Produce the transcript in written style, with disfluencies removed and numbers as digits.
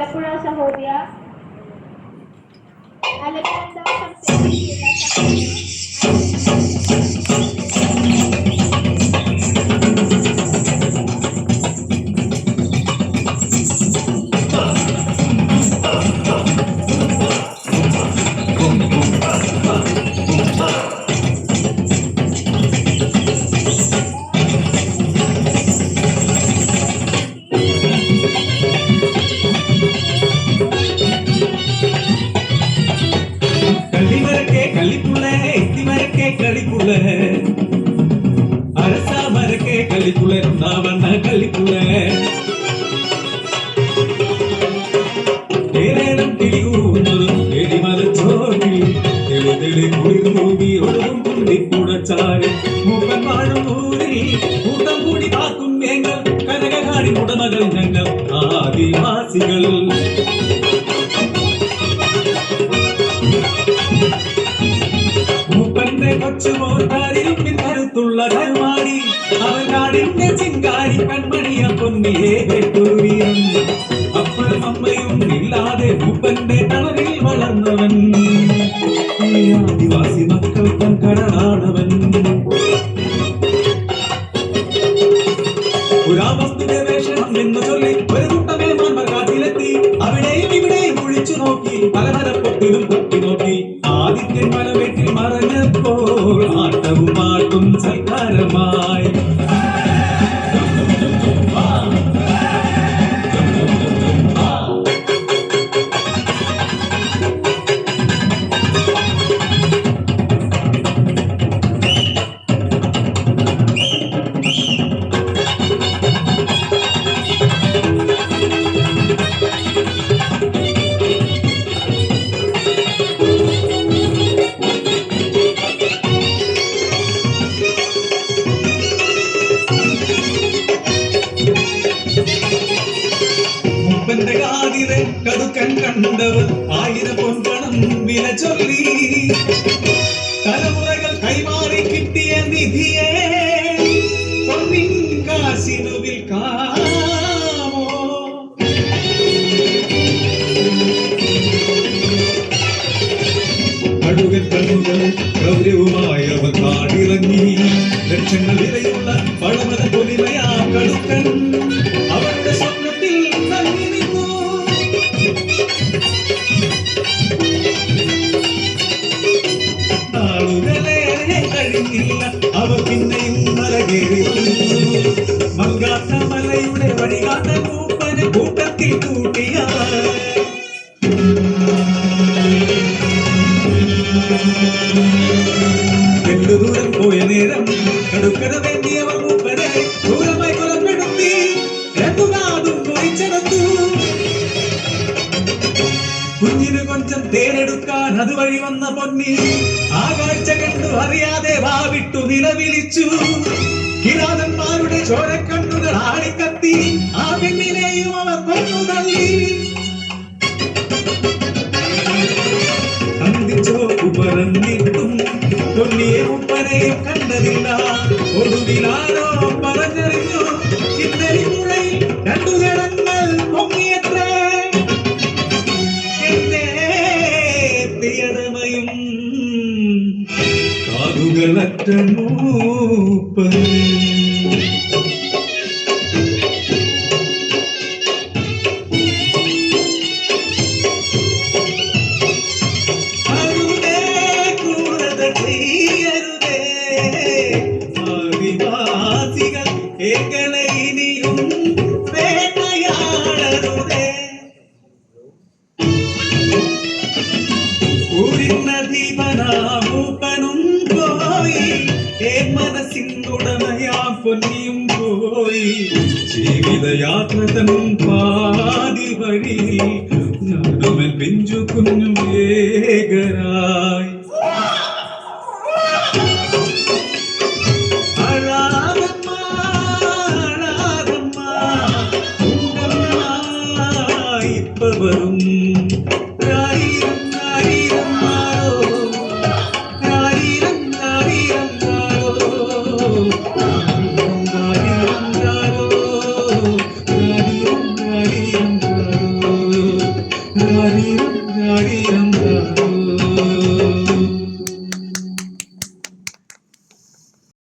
Alapura sa Hobya. Alaganda sa sila sa கலிப்புல அரசா மரக்கே கலிப்புல நாவண்ண கலிப்புல ஏரேனம் கிளியூரும் எடிமல சோகி தெளி தெளி குளிர் movie ஒழுகும் குந்தி கூடச்சாரு மூப்பன் வாழும் ஊரில் கூட்டம் கூடி காக்கும் எங்கள் கனககாடி முடமகள் ഞങ്ങൾ ആദിവാസികൾ കൊച്ചുമോർക്കാരിലും കരുത്തുള്ള കരുമാടി അവൻ നാടിന്റെ ചിങ്കാരി കൺമണിയ പൊന്നിയെ കേട്ടൊരു വീരൻ അപ്പനും അമ്മയും ഇല്ലാതെ മൂപ്പന്റെ തണലിൽ വളർന്നവൻ ആദിവാസി മക്കൾ തൻ കടലാണവൻ പുരാവസ്തു ഗവേഷണം എന്ന് ചൊല്ലി ഒരു കൂട്ടമേൽമാന്മാർ കാട്ടിലെത്തി അവിടെയും ഇവിടെയും കുഴിച്ചു നോക്കി പലതരപ്പൊത്തിലും പൊത്തി നോക്കി ആദിത്യൻ മലവെട്ടിൽ മറഞ്ഞപ്പോൾ ആട്ടവും പാട്ടും സൽക്കാരമായി കടുക്കൻ കണ്ടവർ 1000 പൊൻപണം വില ചൊല്ലി തലമുറകൾ കൈമാറി കിട്ടിയ നിധിയെ പൊന്നിൻ കാശിനു വിൽക്കാമോ കടുകൻ കണ്ണുകൾ ഗൗരവമായവർ കാടിറങ്ങി ലക്ഷങ്ങൾ വിലയുള്ള പഴമത പൊലിമയാ കടുക്കൻ അവരുടെ സ്വപ്നത്തിൽ തങ്ങി നിന്നു അവർ പിന്നെയും മലകേറി മങ്കാത്ത മലയുടെ വഴികാട്ട മൂപ്പന് കൂട്ടത്തിൽ കൂട്ടിയ രണ്ടു ദൂരം പോയ നേരം കടുക്കട വേണ്ടിയവർ മൂപ്പനെ ദൂരമായി കൊലപ്പെടുത്തി രണ്ടുനാടും പൊളിച്ചെടുത്തു കുഞ്ഞിന് കൊഞ്ചം തേരെടുക്കാൻ അതുവഴി വന്ന പൊന്നി ആ കാഴ്ച കണ്ടു അറിയാതെ വാവിട്ടു നിലവിളിച്ചു കിരാതന്മാരുടെ ചോരക്കണ്ണുകൾ ആളിക്കത്തി ആ പെണ്ണിനെയും അവർ കൊന്നു തള്ളി അന്തിച്ചോപ്പു പറഞ്ഞിട്ടും പൊന്നിയെ ഉപ്പനെയും കണ്ടതില്ല ഒടുവിലാരോ പറഞ്ഞറിഞ്ഞു ഇന്നലെ മുളയിൽ 2 ജനങ്ങൾ പൊങ്ങിയത്രേ കാതുകളറ്റ മൂപ്പൻ ആദിവാസികൾ എങ്ങളെ ഇനിയും വേട്ടയാടരുതേ ൂപ്പനും പോയി മനസ്സിനുടമയാം പൊന്നിയും പോയി ജീവിതയാത്ര തൻ പാതി വഴി ഞാനുമൻ പിഞ്ചു കുഞ്ഞും ഏകരായി ഇപ്പ വരും രാരീരം രാരീരം രാ